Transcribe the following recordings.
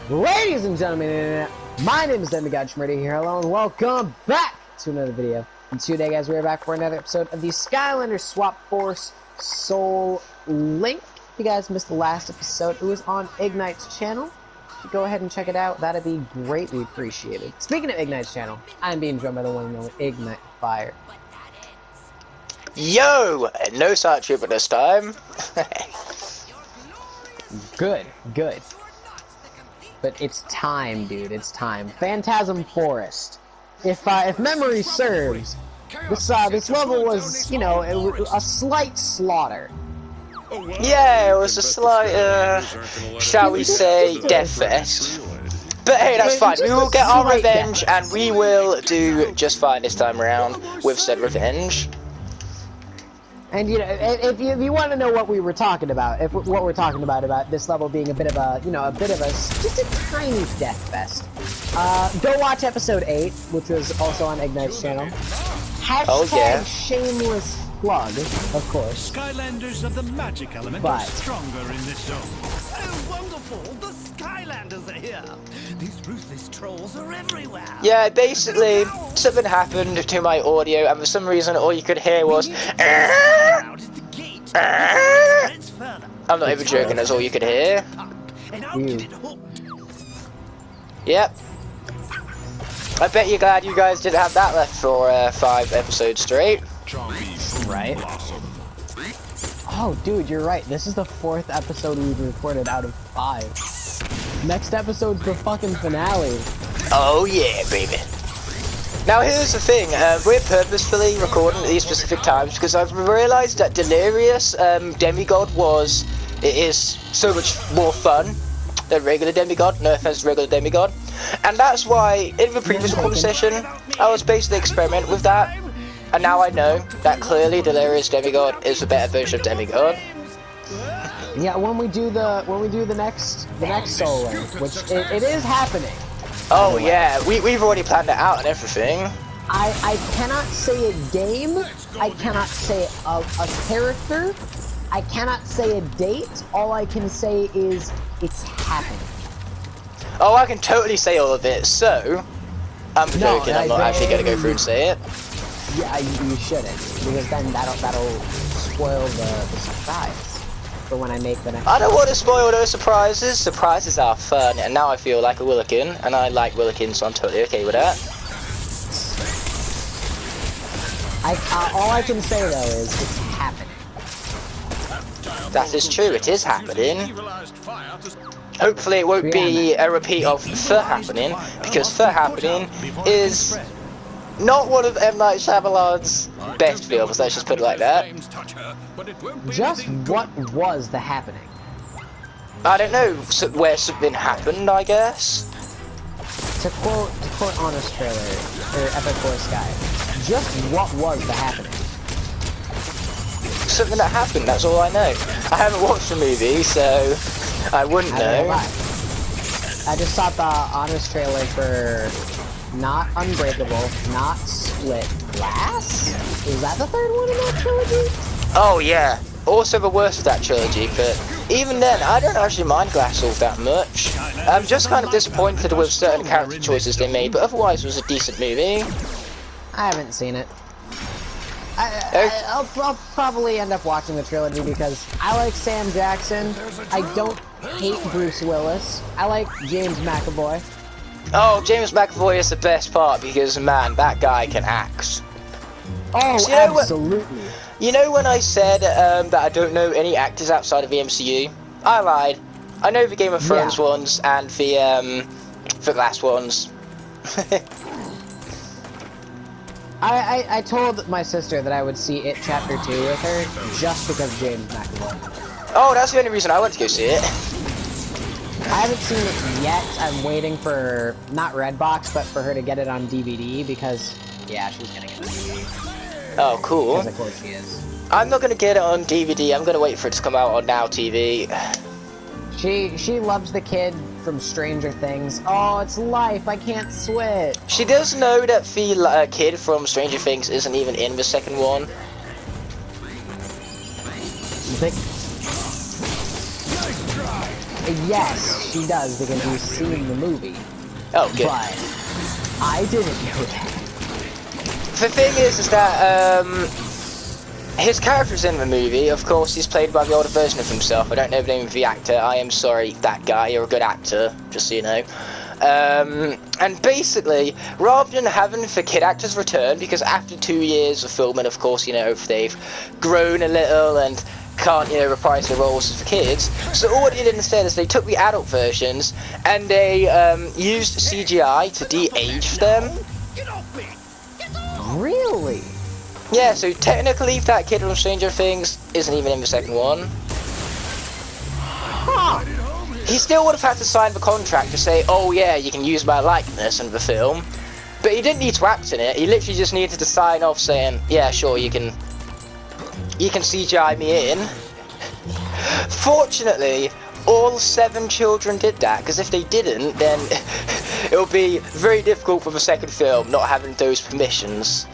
Ladies and gentlemen, my name is Demigod Shmurda here. Hello and welcome back to another video. And today, guys, we are back for another episode of the Skylanders Swap Force Soul Link. If you guys missed the last episode, it was on Igknight's channel. Go ahead and check it out. That'd be greatly appreciated. Speaking of Igknight's channel, I'm being joined by the one and only Igknight Fire. Yo! No side trooper this time. Good. But it's time, dude. It's time. Phantasm Forest. If memory serves, this level was, you know, a slight slaughter. Yeah, it was a slight, shall we say, death fest. But hey, that's fine. We will get our revenge, and we will do just fine this time around with said revenge. And you know, if you want to know what we were talking about, what we're talking about this level being a bit of a, you know, just a tiny death fest, go watch episode 8, which was also on Igknight's channel. Hashtag shameless plug, of course. Skylanders of the magic element are stronger in this zone. Oh, wonderful! The Skylanders are here! These ruthless trolls are everywhere! Yeah, basically, something happened to my audio, and for some reason, all you could hear was... I'm not even joking, that's all you could hear. Yep. I bet you're glad you guys didn't have that left for 5 episodes straight. Right? Oh, dude, you're right. This is the 4th episode we've recorded out of 5. Next episode's the fucking finale. Oh yeah, baby. Now here's the thing, we're purposefully recording at these specific times because I've realised that Delirious Demigod is so much more fun than regular Demigod, no offense to regular Demigod. And that's why, in the previous recording session, I was basically experimenting with that. And now I know that clearly Delirious Demigod is the better version of Demigod. Yeah, when we do the next Soul Link, which it is happening. Oh yeah, we've already planned it out and everything. I cannot say a game, I cannot say a character, I cannot say a date, all I can say is it's happening. Oh, I can totally say all of it, so... I'm joking, I'm not actually gonna go through and say it. Yeah, you shouldn't, because then that'll spoil the surprise for when I make the next. I don't want to spoil those surprises. Surprises are fun, and now I feel like a Willikin, and I like Willikin, so I'm totally okay with that. All I can say though is it's happening. That is true. It is happening. Hopefully, it won't be a repeat of The Happening, because The Happening is not one of M. Night Shyamalan's best films, let's just put it like that. Just what was the happening? I don't know, where something happened, I guess. To quote Honest Trailer, or Epic Force Guy, just what was the happening? Something that happened, that's all I know. I haven't watched the movie, so I wouldn't know. I just saw the Honest Trailer for Not Unbreakable, Not Split Glass? Is that the 3rd one in that trilogy? Oh yeah, also the worst of that trilogy, but even then, I don't actually mind Glass all that much. I'm just kind of disappointed with certain character choices they made, but otherwise it was a decent movie. I haven't seen it. I'll probably end up watching the trilogy because I like Sam Jackson, I don't hate Bruce Willis, I like James McAvoy. Oh, James McAvoy is the best part because, man, that guy can act. Oh, so, absolutely. You know when I said that I don't know any actors outside of the MCU? I lied. I know the Game of Thrones ones and the Glass ones. I told my sister that I would see It Chapter 2 with her just because of James McAvoy. Oh, that's the only reason I went to go see it. I haven't seen it yet. I'm waiting for, not Redbox, but for her to get it on DVD because, yeah, she's gonna get it on DVD. Oh, cool. Because of course she is. I'm not gonna get it on DVD, I'm gonna wait for it to come out on Now TV. She loves the kid from Stranger Things. Oh, it's life, I can't switch. She does know that the kid from Stranger Things isn't even in the 2nd one. Yes, she does, because we've seen the movie. Oh, good. But I didn't know that. The thing is that his character's in the movie. Of course, he's played by the older version of himself. I don't know the name of the actor. I am sorry, that guy. You're a good actor, just so you know. And basically, rather than having the kid actors return, because after 2 years of filming, of course, you know, they've grown a little and can't, you know, reprise their roles as the kids. So all they did instead is they took the adult versions and they used CGI to de-age them. Get off me! Really? Yeah, so technically that kid from Stranger Things isn't even in the second one. Huh. He still would have had to sign the contract to say, oh yeah, you can use my likeness in the film. But he didn't need to act in it, he literally just needed to sign off saying, yeah, sure, you can CGI me in. Fortunately, all 7 children did that, because if they didn't, then it would be very difficult for the second film not having those permissions.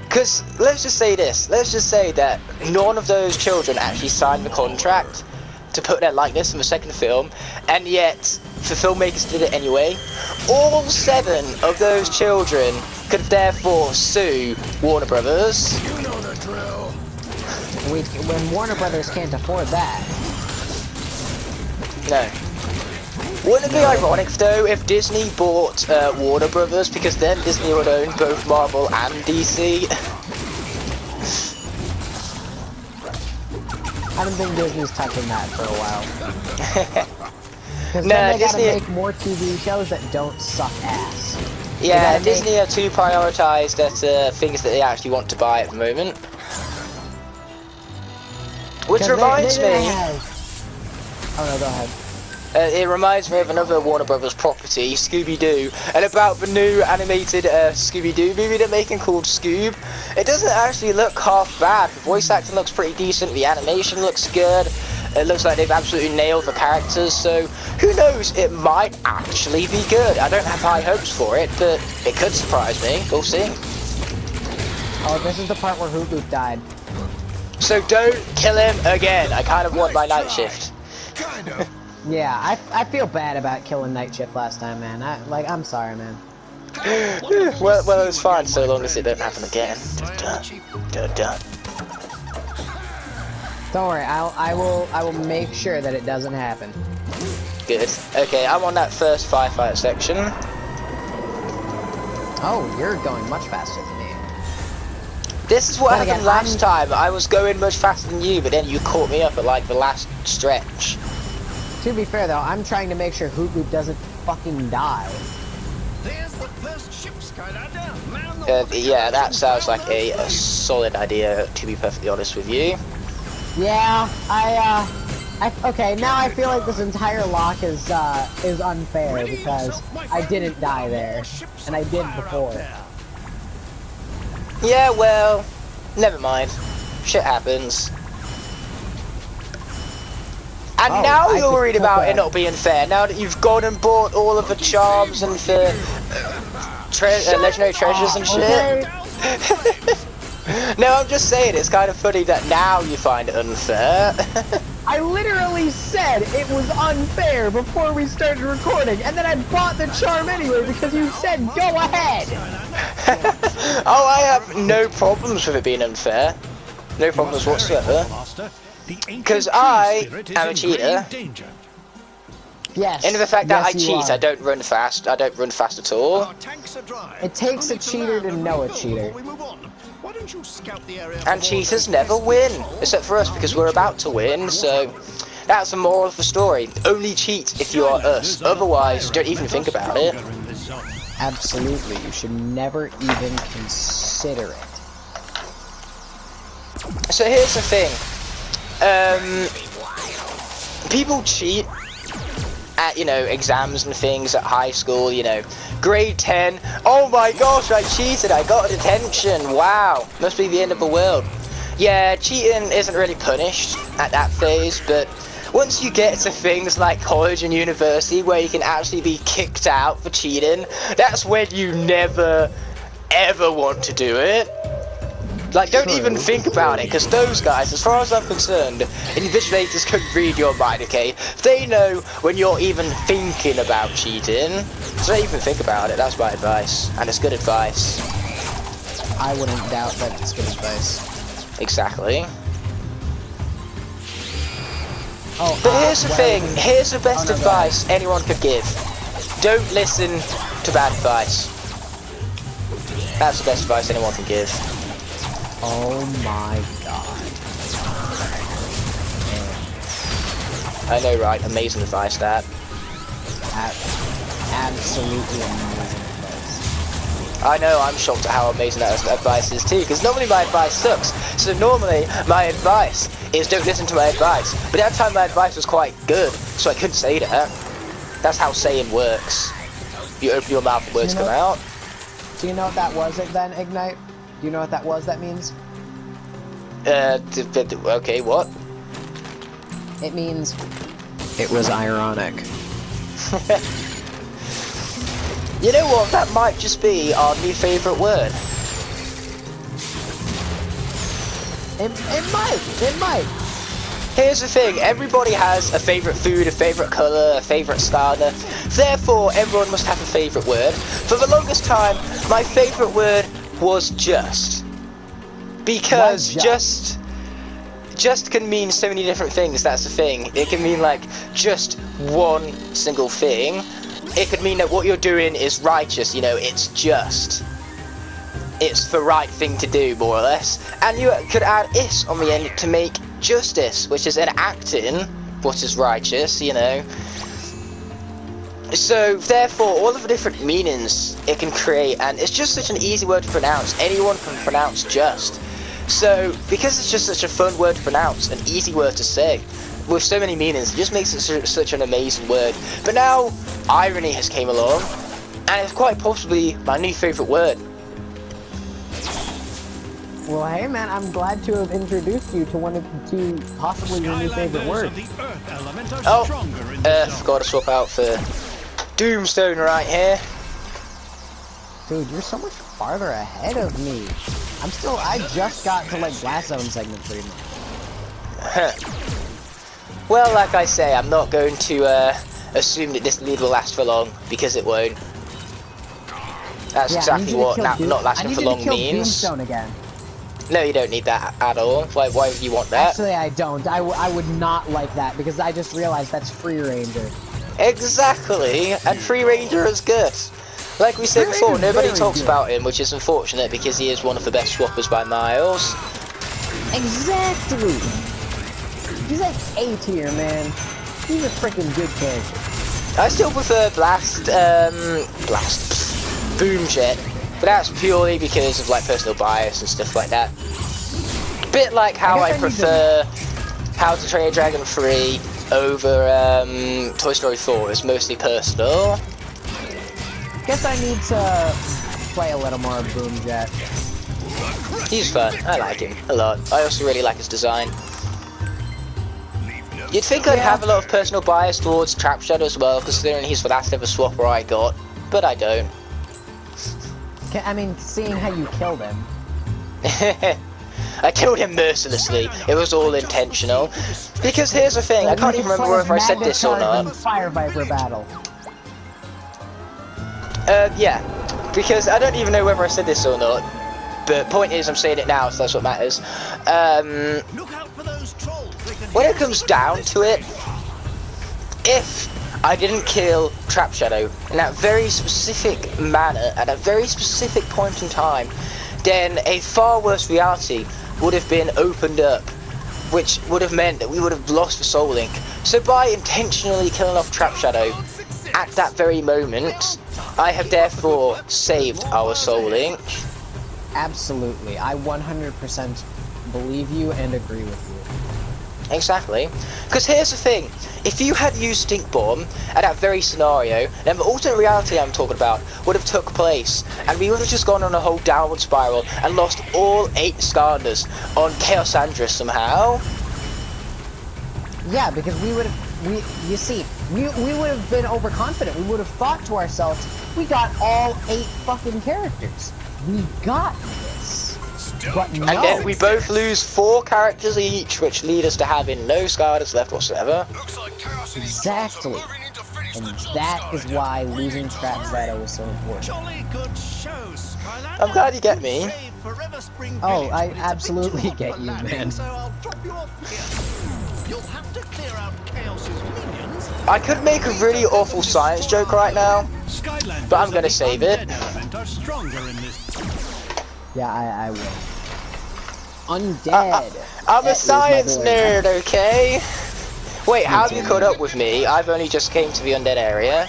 Because, let's just say this, let's just say that none of those children actually signed the contract to put their likeness in the second film, and yet the filmmakers did it anyway. All 7 of those children could therefore sue Warner Brothers. You know the drill. When Warner Brothers can't afford that. No. Wouldn't it be ironic though if Disney bought Warner Brothers, because then Disney would own both Marvel and DC? I don't think Disney's touching that for a while. Because Nah, then they Disney- gotta make more TV shows that don't suck ass. Yeah, gotta Disney are too prioritised at things that they actually want to buy at the moment. Which 'Cause reminds they me, Oh no, go ahead. it reminds me of another Warner Brothers property, Scooby-Doo, and about the new animated Scooby-Doo movie they're making called Scoob. It doesn't actually look half bad. The voice acting looks pretty decent, the animation looks good, it looks like they've absolutely nailed the characters, so who knows, it might actually be good. I don't have high hopes for it, but it could surprise me. We'll see. Oh, this is the part where Hoot Loop died. So don't kill him again. I kind of want my night shift. Kind of. Yeah, I feel bad about killing Night Shift last time, man. I'm sorry, man. well, it's fine so long as it don't happen again. Dun. Don't worry, I will make sure that it doesn't happen. Good. Okay, I'm on that first firefight section. Oh, you're going much faster than me. This is what Then happened again, last time. I was going much faster than you, but then you caught me up at like the last stretch. To be fair though, I'm trying to make sure Hoot Loop doesn't fucking die. There's the first ship, Skylander. Man, Yeah, that sounds like a solid idea, to be perfectly honest with you. Yeah, okay, now I feel like this entire lock is unfair because I didn't die there, and I did before. Yeah, well, never mind. Shit happens. And Oh, now I you're could worried put about that. it not being fair, now that you've gone and bought all of the charms and the legendary treasures and shit. Okay? No, I'm just saying, it's kind of funny that now you find it unfair. I literally said it was unfair before we started recording, and then I bought the charm anyway because you said go ahead! Oh, I have no problems with it being unfair. No problems whatsoever. Because I am a cheater. Yes. In the fact that I yes, you cheat, are. I don't run fast. I don't run fast at all. Our tanks are dry. It takes a cheater to know a cheater. Before we move on, why don't you scout the area And for cheaters more never best win, control? except for us because we're about to win, so that's the moral of the story. Only cheat if you are us, otherwise don't even think about it. Absolutely, you should never even consider it. So here's the thing, people cheat at, you know, exams and things at high school, you know, grade 10, oh my gosh, I cheated, I got a detention, wow, must be the end of the world. Yeah, cheating isn't really punished at that phase, but once you get to things like college and university where you can actually be kicked out for cheating, that's when you never, ever want to do it. Like, don't True. even think about it, because those guys, as far as I'm concerned, invigilators can read your mind, okay? They know when you're even thinking about cheating. So don't even think about it, that's my advice. And it's good advice. I wouldn't doubt that it's good advice. Exactly. Oh, But here's the thing, here's the best no, go advice anyone could give. Don't listen to bad advice. That's the best advice anyone can give. Oh my god. I know, right? Amazing advice, that. Absolutely amazing advice. I know, I'm shocked at how amazing that advice is too, because normally my advice sucks. So normally, my advice is don't listen to my advice. But that time my advice was quite good, so I couldn't say that. That's how saying works. You open your mouth and words come out. Do you know what that was then, Igknight? Do you know what that was that means? Okay, what? It means it was ironic. You know what? That might just be our new favourite word. It might. Here's the thing, everybody has a favourite food, a favourite colour, a favourite Skylander. Therefore, everyone must have a favourite word. For the longest time, my favourite word was just. Because just can mean so many different things, that's the thing. It can mean like just one single thing. It could mean that what you're doing is righteous, you know, it's just. It's the right thing to do, more or less. And you could add is on the end to make justice, which is enacting what is righteous, you know. So, therefore, all of the different meanings it can create, and it's just such an easy word to pronounce. Anyone can pronounce just. So, because it's just such a fun word to pronounce, an easy word to say, with so many meanings, it just makes it such an amazing word. But now, irony has came along, and it's quite possibly my new favourite word. Well, hey man, I'm glad to have introduced you to one of the two, possibly your new favorite words. Oh, forgot to swap out for Doomstoner right here. Dude, you're so much farther ahead of me. I just got to like Glass Zone segment pretty much. Well, like I say, I'm not going to assume that this lead will last for long, because it won't. That's exactly what not lasting for long means. Doomstone again. No, you don't need that at all. Why would you want that? Actually, I don't. I would not like that, because I just realized that's Free Ranger. Exactly, and Free Ranger is good. Like we said before, nobody talks about him, which is unfortunate, because he is one of the best swappers by miles. Exactly! He's like A tier, man. He's a freaking good character. I still prefer Boom Jet, but that's purely because of like personal bias and stuff like that. Bit like how I prefer How to Train a Dragon 3 over Toy Story 4. It's mostly personal. Guess I need to play a little more Boom Jet. He's fun. I like him a lot. I also really like his design. You'd think I'd have a lot of personal bias towards Trap Shadow as well, considering he's the last ever swapper I got, but I don't. I mean, seeing how you killed him. I killed him mercilessly. It was all intentional. Because here's the thing, I can't even remember whether I said this or not. Fire Viper battle. Yeah. Because I don't even know whether I said this or not. But point is, I'm saying it now, so that's what matters. Look out for those trolls. When it comes down to it, if I didn't kill Trap Shadow in that very specific manner, at a very specific point in time, then a far worse reality would have been opened up, which would have meant that we would have lost the Soul Link. So by intentionally killing off Trap Shadow at that very moment, I have therefore saved our Soul Link. Absolutely. I 100% believe you and agree with you. Exactly. Because here's the thing, if you had used Stink Bomb at that very scenario, then the alternate reality I'm talking about would have took place, and we would have just gone on a whole downward spiral and lost all 8 Skylanders on Chaos Andrus somehow. Yeah, because we would have, you see, we would have been overconfident. We would have thought to ourselves, we got all 8 fucking characters. We got this. But no. And then we both lose 4 characters each, which lead us to having no Skylanders left whatsoever. Exactly. And that is why losing Trap Shadow is so important. Jolly good show, Skylanders. I'm glad you get me. Save Forever Spring Oh, Village I is a bit absolutely too hot get for you, landing, man. So I'll drop you off here. You'll have to clear out Chaos's minions. I could make a really awful science joke right now, Skylanders but I'm gonna and the save it. undead element are stronger in this. Yeah, I will. Undead. I'm That a is science my boy. nerd, okay? Wait, how have you caught up with me? I've only just came to the undead area.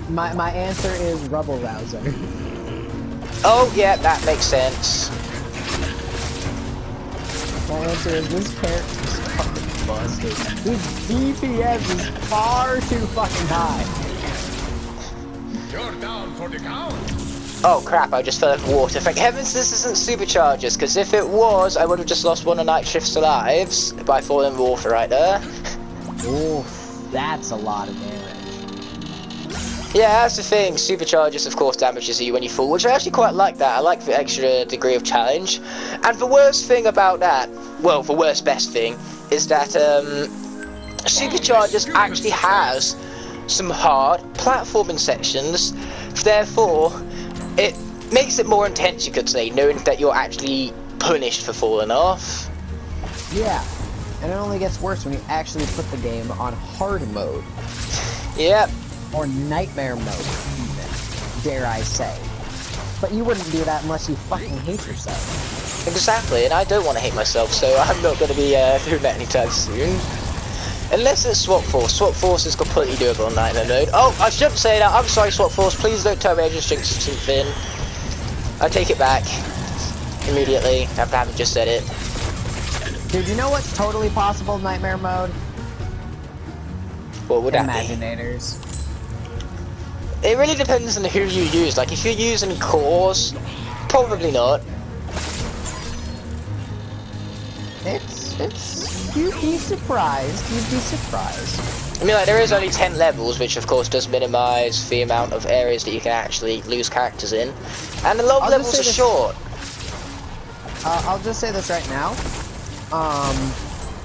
My answer is Rubble Bowser. Oh, yeah, that makes sense. My answer is this character's fucking busted. His DPS is far too fucking high. You're down for the count. Oh crap, I just fell over water. Thank heavens this isn't superchargers, because if it was, I would have just lost 1 of Night Shift's lives by falling in water right there. Oof, that's a lot of damage. Yeah, that's the thing. Superchargers, of course, damages you when you fall, which I actually quite like that. I like the extra degree of challenge. And the worst thing about that, well, the worst best thing, is that Superchargers actually has some hard platforming sections. Therefore, it makes it more intense, you could say, knowing that you're actually punished for falling off. Yeah, and it only gets worse when you actually put the game on hard mode. Yep. Or nightmare mode, even, dare I say. But you wouldn't do that unless you fucking hate yourself. Exactly, and I don't want to hate myself, so I'm not going to be doing that anytime soon. Unless it's Swap Force. Swap Force is completely doable on Nightmare mode. Oh, I shouldn't say that. I'm sorry, Swap Force. Please don't tell me I just jinxed something. I take it back immediately after having just said it. Dude, you know what's totally possible in nightmare mode? What would that be? Imaginators. It really depends on who you use. Like, if you're using cores, probably not. You'd be surprised. You'd be surprised. I mean, like, there is only 10 levels, which of course does minimize the amount of areas that you can actually lose characters in. And a lot of levels are short. I'll just say this right now.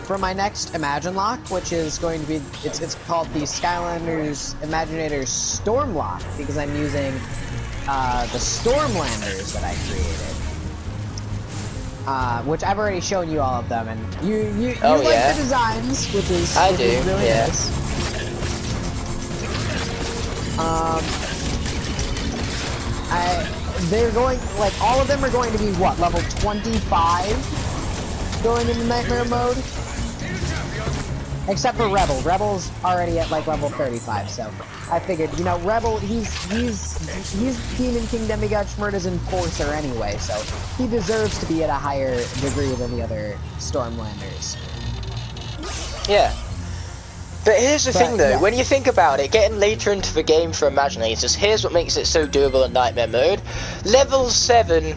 For my next Imagine Lock, which is going to be, it's called the Skylanders Imaginators Storm Lock, because I'm using the Stormlanders that I created. Which I've already shown you all of them, and you like the designs, which is really nice. They're going, like, all of them are going to be what, level 25 going into nightmare mode? Except for Rebel. Rebel's already at like level 35, so I figured, you know, Rebel, he's Demon King Demigod Shmurda's enforcer anyway, so he deserves to be at a higher degree than the other Stormlanders. Yeah. But here's the thing though, when you think about it, getting later into the game for Imaginators, here's what makes it so doable in Nightmare mode. Level 7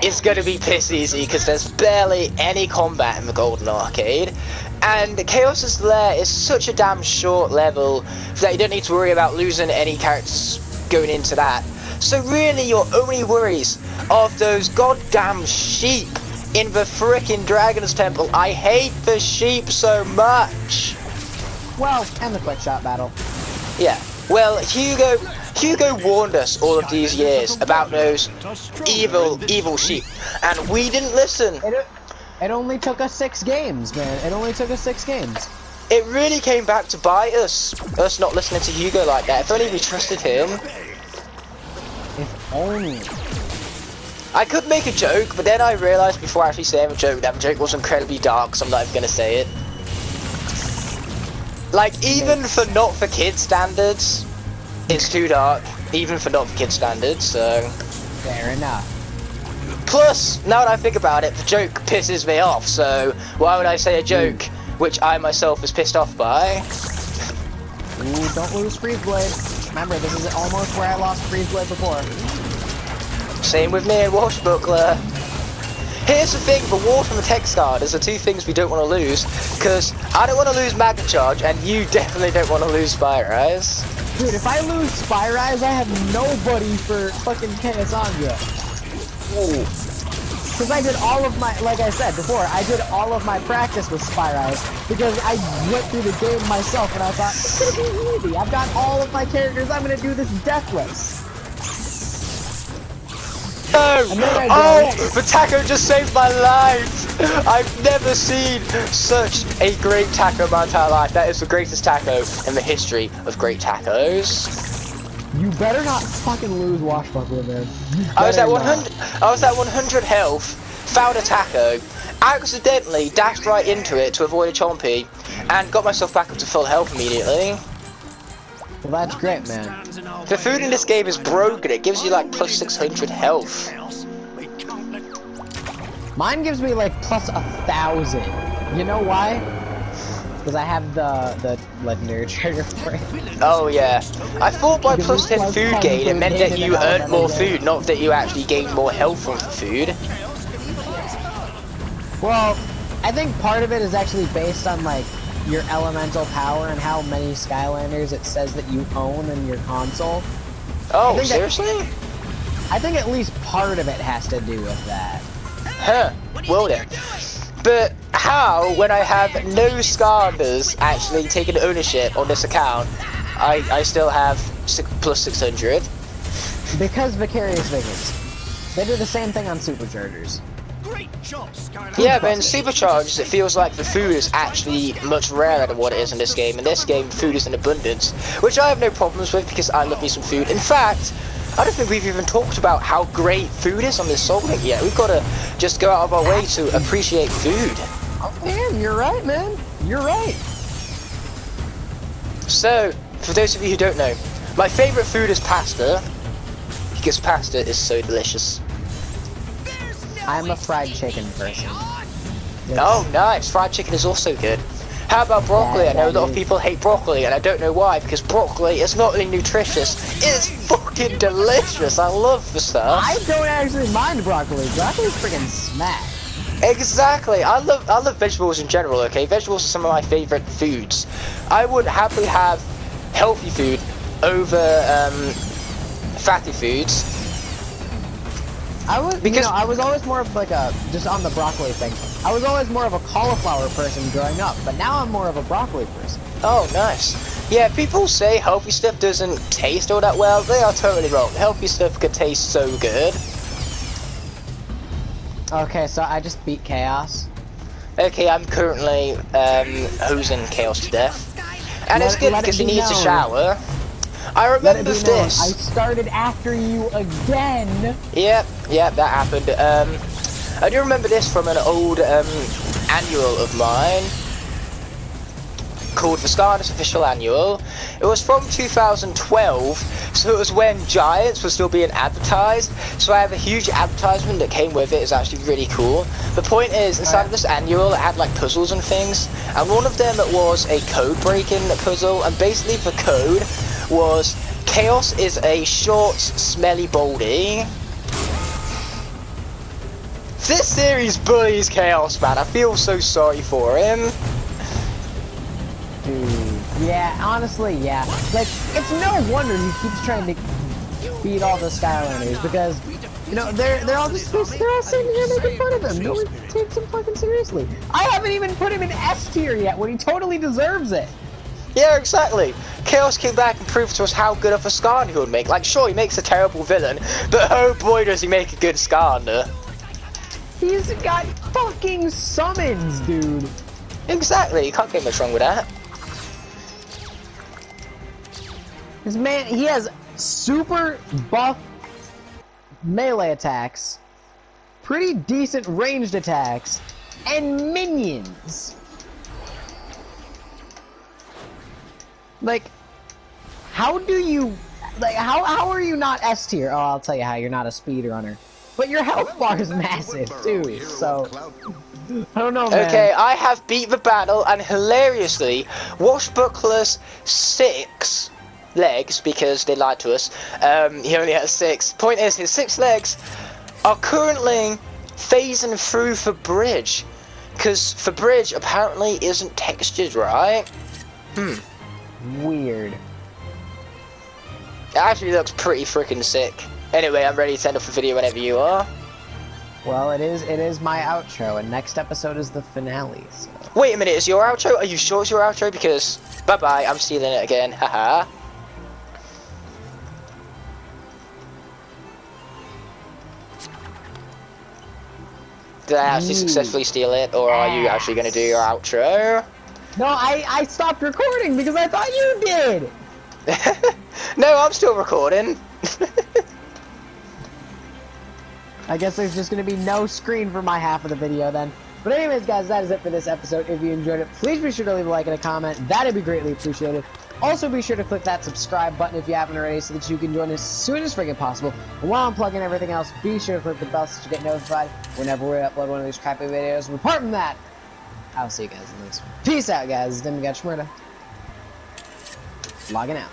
is going to be piss easy because there's barely any combat in the Golden Arcade. And Chaos's Lair is such a damn short level that you don't need to worry about losing any characters going into that. So really your only worries are those goddamn sheep in the frickin' Dragon's Temple. I hate the sheep so much. Well, and the quick shot battle. Yeah. Well, Hugo warned us all of these years about those evil sheep, and we didn't listen. It only took us 6 games, man. It only took us 6 games. It really came back to bite us not listening to Hugo like that. If only we trusted him. If only. I could make a joke, but then I realised before actually saying a joke that the joke was incredibly dark, so I'm not even going to say it. Like, even for not for kids standards, it's too dark. Even for not for kids standards, so... Fair enough. Plus, now that I think about it, the joke pisses me off, so why would I say a joke which I myself was pissed off by? Ooh, don't lose Freeze Blade. Remember, this is almost where I lost Freeze Blade before. Same with me and Washbuckler. Here's the thing, the water and the text card is the 2 things we don't want to lose, because I don't want to lose Magna Charge, and you definitely don't want to lose Spire Eyes. Dude, if I lose Spire Eyes, I have nobody for fucking Chaos Anja. Because I did all of my, like I said before, I did all of my practice with Spyrise because I went through the game myself and I thought, it's gonna be easy. I've got all of my characters, I'm gonna do this deathless. No! Oh, the taco just saved my life! I've never seen such a great taco in my entire life. That is the greatest taco in the history of great tacos. You better not fucking lose Washbuckler, man. I was at 100. I was at 100 health. Found a taco. Accidentally dashed right into it to avoid a chompy, and got myself back up to full health immediately. Well, that's great, man. The food in this game is broken. It gives you like plus 600 health. Mine gives me like plus 1,000. You know why? Because I have the legendary trigger for it. Oh yeah. I thought by plus 10 food gain it meant that you earned more food, not that you actually gained more health from the food. Well, I think part of it is actually based on like your elemental power and how many Skylanders it says that you own in your console. Oh, seriously? I think at least part of it has to do with that. Huh. Well then. But how, when I have no Skylanders actually taking ownership on this account, I still have plus 600? Because Vicarious Visions. They do the same thing on Superchargers. Great job, Skylanders. Yeah, but in Superchargers, it feels like the food is actually much rarer than what it is in this game. In this game, food is in abundance, which I have no problems with because I love me some food. In fact, I don't think we've even talked about how great food is on this Soul Link yet. We've got to just go out of our way to appreciate food. Oh man, you're right, man. You're right. So, for those of you who don't know, my favourite food is pasta, because pasta is so delicious. I'm a fried chicken person. Oh, nice. Fried chicken is also good. How about broccoli? I know a lot of people hate broccoli, and I don't know why, because broccoli is not only nutritious, it's fucking delicious. I love the stuff. I don't actually mind broccoli. Broccoli's freaking smack. Exactly. I love vegetables in general, okay? Vegetables are some of my favorite foods. I would happily have healthy food over fatty foods. I was, because I was always more of like a, just on the broccoli thing, I was always more of a cauliflower person growing up, but now I'm more of a broccoli person. Oh, nice. Yeah, people say healthy stuff doesn't taste all that well. They are totally wrong. Healthy stuff could taste so good. Okay, so I just beat Chaos. Okay, I'm currently hosing Chaos to death. And it's good because he needs a shower. I remember this. I started after you again. Yep, that happened. I do remember this from an old annual of mine called the Skylanders Official Annual. It was from 2012, so it was when Giants was still being advertised. So I have a huge advertisement that came with it. It's actually really cool. The point is, inside of this annual, it had like puzzles and things, and one of them was a code breaking puzzle, and basically the code was Chaos is a short, smelly baldy. This series bullies Chaos, man. I feel so sorry for him. Dude, yeah, honestly, yeah. Like, it's no wonder he keeps trying to beat all the Skylanders because, you know, they're all just they're all sitting here making fun of him. No one takes him fucking seriously. I haven't even put him in S tier yet when he totally deserves it. Yeah, exactly. Chaos came back and proved to us how good of a Skylander he would make. Like, sure, he makes a terrible villain, but oh boy does he make a good Skylander. He's got fucking summons, dude. Exactly, you can't get much wrong with that. This man, he has super buff melee attacks, pretty decent ranged attacks, and minions. Like, how do you, like, how are you not S tier? Oh, I'll tell you how, you're not a speedrunner. But your health bar is massive, too, so, I don't know, man. Okay, I have beat the battle, and hilariously, Washbuckler's 6 legs, because they lied to us, he only has 6. Point is, his 6 legs are currently phasing through the bridge, because the bridge apparently isn't textured right. Weird. It actually looks pretty freaking sick. Anyway, I'm ready to send off the video whenever you are. Well, it is my outro, and next episode is the finale. So. Wait a minute, is your outro? Are you sure it's your outro? Because bye-bye, I'm stealing it again. Haha. Did I actually successfully steal it, or are you actually going to do your outro? No, I stopped recording because I thought you did. No, I'm still recording. I guess there's just going to be no screen for my half of the video then. But anyways, guys, that is it for this episode. If you enjoyed it, please be sure to leave a like and a comment. That'd be greatly appreciated. Also, be sure to click that subscribe button if you haven't already so that you can join as soon as freaking possible. And while I'm plugging everything else, be sure to click the bell so that you get notified whenever we upload one of these crappy videos. And apart from that, I'll see you guys in the next one. Peace out, guys. Demigod Shmurda. Logging out.